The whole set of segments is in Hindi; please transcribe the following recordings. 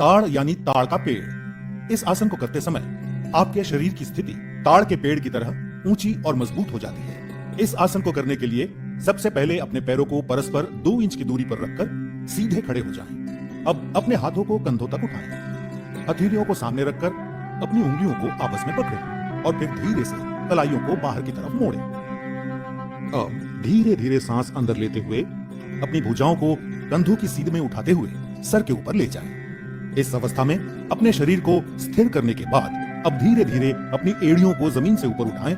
ताड़ यानी ताड़ का पेड़। इस आसन को करते समय आपके शरीर की स्थिति ताड़ के पेड़ की तरह ऊंची और मजबूत हो जाती है। इस आसन को करने के लिए सबसे पहले अपने पैरों को परस्पर 2 इंच की दूरी पर रखकर सीधे खड़े हो जाएं। अब अपने हाथों को कंधों तक उठाएं। हथेलियों को सामने रखकर अपनी उंगलियों को आपस में पकड़ें और फिर धीरे से कलाइयों को बाहर की तरफ मोड़ें। अब धीरे धीरे सांस अंदर लेते हुए अपनी भुजाओं को कंधों की सीध में उठाते हुए सर के ऊपर ले जाएं। इस अवस्था में अपने शरीर को स्थिर करने के बाद अब धीरे धीरे अपनी एड़ियों को जमीन से ऊपर उठाएं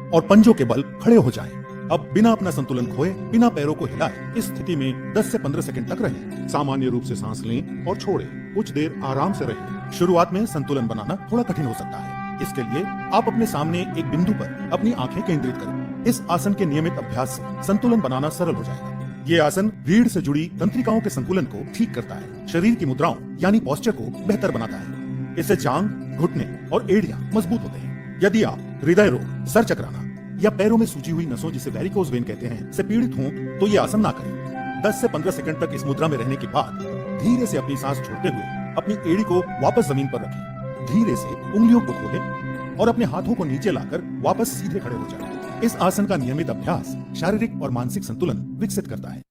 और पंजों के बल खड़े हो जाएं। अब बिना अपना संतुलन खोए, बिना पैरों को हिलाए इस स्थिति में 10 से 15 सेकंड तक रहें। सामान्य रूप से सांस लें और छोड़ें। कुछ देर आराम से रहें। शुरुआत में संतुलन बनाना थोड़ा कठिन हो सकता है। इसके लिए आप अपने सामने एक बिंदु पर अपनी आंखें केंद्रित करें। इस आसन के नियमित अभ्यास से संतुलन बनाना सरल हो जाएगा। ये आसन रीढ़ से जुड़ी तंत्रिकाओं के संतुलन को ठीक करता है, शरीर की मुद्राओं यानी पोस्चर को बेहतर बनाता है। इससे जांग, घुटने और एड़ियां मजबूत होते हैं। यदि आप हृदय रोग, सर चकराना या पैरों में सूजी हुई नसों जिसे वेरिकोज वेन कहते हैं से पीड़ित हों तो ये आसन ना करें। 10 से 15 सेकंड तक इस मुद्रा में रहने के बाद धीरे से अपनी सांस छोड़ते हुए अपनी एड़ी को वापस जमीन पर रखें। धीरे से उंगलियों को खोलें और अपने हाथों को नीचे लाकर वापस सीधे खड़े हो जाएं। इस आसन का नियमित अभ्यास शारीरिक और मानसिक संतुलन विकसित करता है।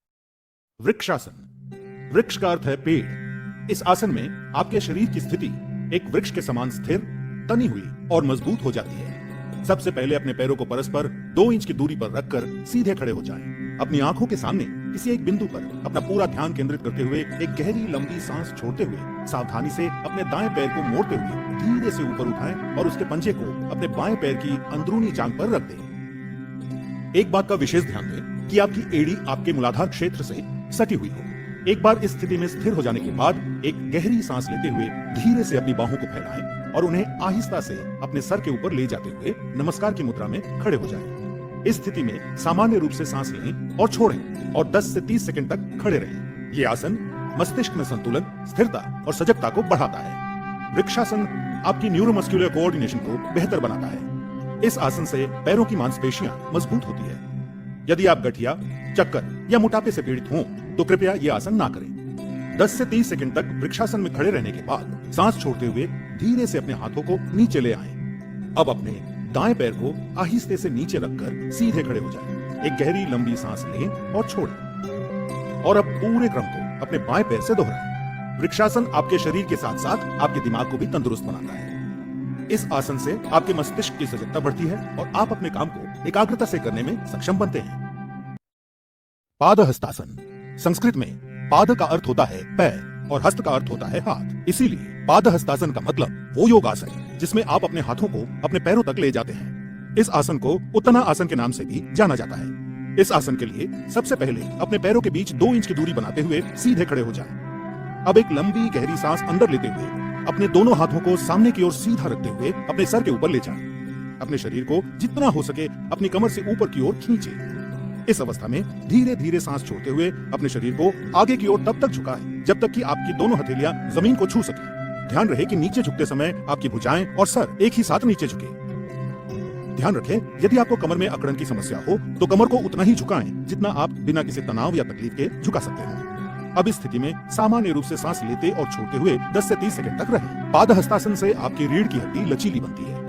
वृक्षासन। वृक्ष का अर्थ है पेड़। इस आसन में आपके शरीर की स्थिति एक वृक्ष के समान स्थिर, तनी हुई और मजबूत हो जाती है। सबसे पहले अपने पैरों को परस्पर 2 इंच की दूरी पर रखकर सीधे खड़े हो जाएं। अपनी आंखों के सामने किसी एक बिंदु पर अपना पूरा ध्यान केंद्रित करते हुए एक गहरी लंबी सांस छोड़ते हुए सावधानी से अपने दाएं पैर को मोड़ते हुए धीरे से ऊपर उठाएं और उसके पंजे को अपने बाएं पैर की अंदरूनी जांघ पर रख दें। एक बात का विशेष ध्यान दें कि आपकी एड़ी आपके मूलाधार क्षेत्र से सटी हुई हो। एक बार इस स्थिति में स्थिर हो जाने के बाद एक गहरी सांस लेते हुए धीरे से अपनी बाहों को फैलाएं और उन्हें आहिस्ता से अपने सर के ऊपर ले जाते हुए नमस्कार की मुद्रा में खड़े हो जाएं। इस स्थिति में सामान्य रूप से सांस लें और छोड़ें और 10 से 30 सेकंड तक खड़े रहें। ये आसन मस्तिष्क में संतुलन, स्थिरता और सजगता को बढ़ाता है। वृक्षासन आपकी न्यूरोमस्कुलर कोऑर्डिनेशन को बेहतर बनाता है। इस आसन से पैरों की मांसपेशियां मजबूत होती है। यदि आप गठिया, चक्कर या मोटापे से पीड़ित हों तो कृपया यह आसन ना करें। 10 से 30 सेकंड तक वृक्षासन में खड़े रहने के बाद सांस छोड़ते हुए धीरे से अपने हाथों को नीचे ले आएं। अब अपने दाएं पैर को आहिस्ते से नीचे रखकर सीधे खड़े हो जाएं। एक गहरी लंबी सांस लें और छोड़ें और अब पूरे क्रम को अपने बाएं पैर से दोहराएं। वृक्षासन आपके शरीर के साथ साथ आपके दिमाग को भी तंदुरुस्त बनाता है। इस आसन से आपके मस्तिष्क की सजगता बढ़ती है और आप अपने काम को एकाग्रता से करने में सक्षम बनते हैं। पादहस्तासन। संस्कृत में पाद का अर्थ होता है पैर और हस्त का अर्थ होता है हाथ। इसीलिए पादहस्तासन का मतलब वो योगासन है जिसमें आप अपने हाथों को अपने पैरों तक ले जाते हैं। इस आसन को उत्तना आसन के नाम से भी जाना जाता है। इस आसन के लिए सबसे पहले अपने पैरों के बीच 2 इंच की दूरी बनाते हुए सीधे खड़े हो जाएं। अब एक लंबी गहरी सांस अंदर लेते हुए अपने दोनों हाथों को सामने की ओर सीधा रखते हुए अपने सर के ऊपर ले जाएं। अपने शरीर को जितना हो सके अपनी कमर से ऊपर की ओर खींचें। इस अवस्था में धीरे धीरे सांस छोड़ते हुए अपने शरीर को आगे की ओर तब तक झुकाएं जब तक कि आपकी दोनों हथेलियां जमीन को छू सके। ध्यान रहे कि नीचे झुकते समय आपकी भुजाएं और सर एक ही साथ नीचे झुके। ध्यान रखें, यदि आपको कमर में अकड़न की समस्या हो तो कमर को उतना ही झुकाएं जितना आप बिना किसी तनाव या तकलीफ के झुका सकते हैं। अब इस स्थिति में सामान्य रूप से सांस लेते और छोड़ते हुए 10 से 30 सेकंड तक रहें। पादहस्तासन से आपकी रीढ़ की हड्डी लचीली बनती है।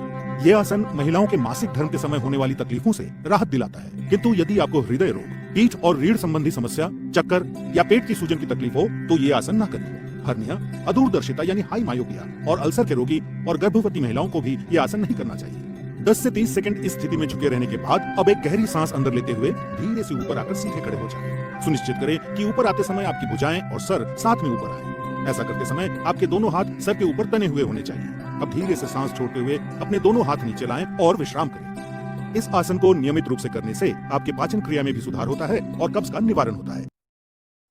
यह आसन महिलाओं के मासिक धर्म के समय होने वाली तकलीफों से राहत दिलाता है। किंतु यदि आपको हृदय रोग, पीठ और रीढ़ संबंधी समस्या, चक्कर या पेट की सूजन की तकलीफ हो तो ये आसन न करें। हर्निया, अदूरदर्शिता यानी हाई मायोपिया और अल्सर के रोगी और गर्भवती महिलाओं को भी ये आसन नहीं करना चाहिए। 10 से 30 सेकंड इस स्थिति में झुके रहने के बाद अब एक गहरी सांस अंदर लेते हुए धीरे से ऊपर आकर सीधे खड़े हो जाएं। सुनिश्चित करें कि ऊपर आते समय आपकी भुजाएं और सर साथ में ऊपर आए। ऐसा करते समय आपके दोनों हाथ सर के ऊपर तने हुए होने चाहिए। अब धीरे से सांस छोड़ते हुए अपने दोनों हाथ नीचे लाएं और विश्राम करें। इस आसन को नियमित रूप से करने से आपके पाचन क्रिया में भी सुधार होता है और कब्ज का निवारण होता है।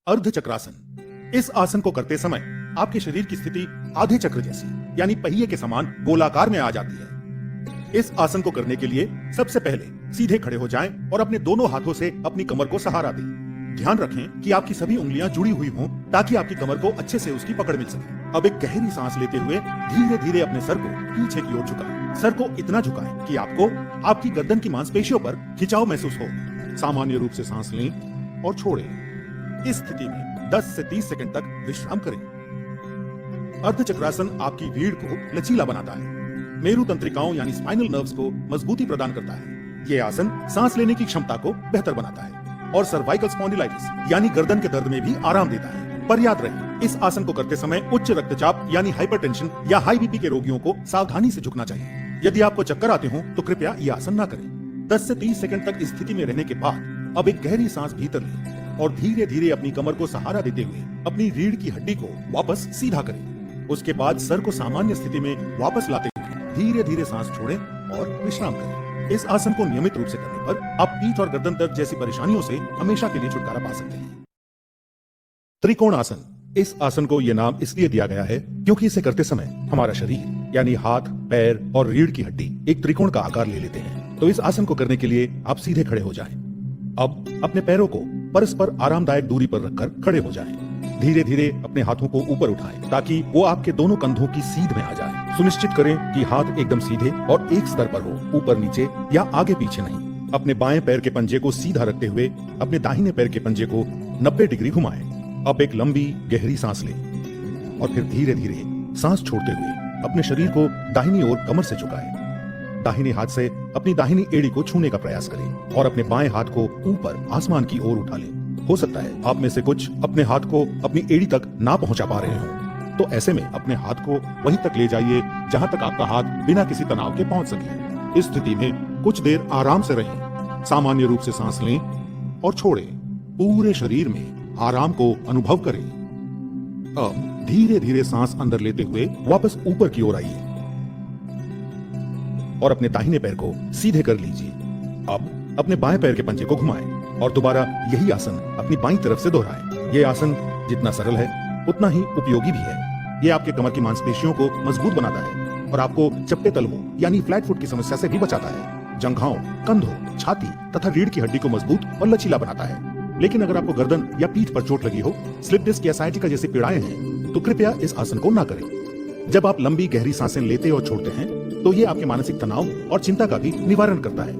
अर्धचक्रासन। इस आसन को करते समय आपके शरीर की स्थिति आधे चक्र जैसी यानी पहिए के समान गोलाकार में आ जाती है। इस आसन को करने के लिए सबसे पहले सीधे खड़े हो जाएं और अपने दोनों हाथों से अपनी कमर को सहारा दें। ध्यान रखें कि आपकी सभी उंगलियां जुड़ी हुई हों ताकि आपकी कमर को अच्छे से उसकी पकड़ मिल सके। अब एक गहरी सांस लेते हुए धीरे धीरे अपने सर को पीछे की ओर झुकाएं। सर को इतना झुकाएं कि आपको आपकी गर्दन की मांसपेशियों पर खिंचाव महसूस हो। सामान्य रूप से सांस लें और छोड़ें। इस स्थिति में 10 से 30 सेकंड तक विश्राम करें। अर्धचक्रासन आपकी रीढ़ को लचीला बनाता है, मेरु तंत्रिकाओं यानी स्पाइनल नर्व्स को मजबूती प्रदान करता है। ये आसन सांस लेने की क्षमता को बेहतर बनाता है और सर्वाइकल स्पॉन्डिलाइटिस यानी गर्दन के दर्द में भी आराम देता है। पर याद रहे, इस आसन को करते समय उच्च रक्तचाप यानी हाइपरटेंशन या हाई बीपी के रोगियों को सावधानी से झुकना चाहिए। यदि आपको चक्कर आते हो तो कृपया ये आसन ना करें। 10 से 30 सेकंड तक इस स्थिति में रहने के बाद अब एक गहरी सांस भीतर लें और धीरे धीरे अपनी कमर को सहारा देते हुए अपनी रीढ़ की हड्डी को वापस सीधा करें। उसके बाद सर को सामान्य स्थिति में वापस लाते हुए धीरे धीरे सांस छोड़ें और विश्राम करें। इस आसन को नियमित रूप से करने पर आप पीठ और गर्दन दर्द जैसी परेशानियों से हमेशा के लिए छुटकारा पा सकते हैं। त्रिकोण आसन। इस आसन को यह नाम इसलिए दिया गया है क्योंकि इसे करते समय हमारा शरीर यानी हाथ, पैर और रीढ़ की हड्डी एक त्रिकोण का आकार ले लेते हैं। तो इस आसन को करने के लिए आप सीधे खड़े हो जाएं। अब अपने पैरों को परस्पर आरामदायक दूरी पर रखकर खड़े हो जाएं। धीरे धीरे अपने हाथों को ऊपर उठाएं ताकि वो आपके दोनों कंधों की सीध में आ जाए। सुनिश्चित करें कि हाथ एकदम सीधे और एक स्तर पर हो, ऊपर नीचे या आगे पीछे नहीं। अपने बाएं पैर के पंजे को सीधा रखते हुए अपने दाहिने पैर के पंजे को 90 डिग्री घुमाएं। अब एक लंबी गहरी सांस लें और फिर धीरे धीरे सांस छोड़ते हुए अपने शरीर को दाहिनी ओर कमर से झुकाएं। दाहिने हाथ से अपनी दाहिनी एड़ी को छूने का प्रयास करें और अपने बाएं हाथ को ऊपर आसमान की ओर उठा लें। हो सकता है आप में से कुछ अपने हाथ को अपनी एड़ी तक ना पहुंचा पा रहे हो, तो ऐसे में अपने हाथ को वहीं तक ले जाइए जहां तक आपका हाथ बिना किसी तनाव के पहुंच सके। इस स्थिति में कुछ देर आराम से रहें। सामान्य रूप से सांस लें और छोड़ें। पूरे शरीर में आराम को अनुभव करें। अब धीरे धीरे सांस अंदर लेते हुए वापस ऊपर की ओर आइए और अपने दाहिने पैर को सीधे कर लीजिए। अब अपने बाएं पैर के पंजे को घुमाएं और दोबारा यही आसन अपनी बाईं तरफ से दोहराएं। यह आसन जितना सरल है उतना ही उपयोगी भी है। यह आपके कमर की मांसपेशियों को मजबूत बनाता है और आपको चपटे तलवों यानी फ्लैट फुट की समस्या से भी बचाता है। जंघाओं, कंधों, छाती तथा रीढ़ की हड्डी को मजबूत और लचीला बनाता है। लेकिन अगर आपको गर्दन या पीठ पर चोट लगी हो, स्लिप डिस्क या साइटिका जैसी पीड़ाएं हैं, तो कृपया इस आसन को ना करें। जब आप लंबी गहरी सांसें लेते और छोड़ते हैं तो ये आपके मानसिक तनाव और चिंता का भी निवारण करता है।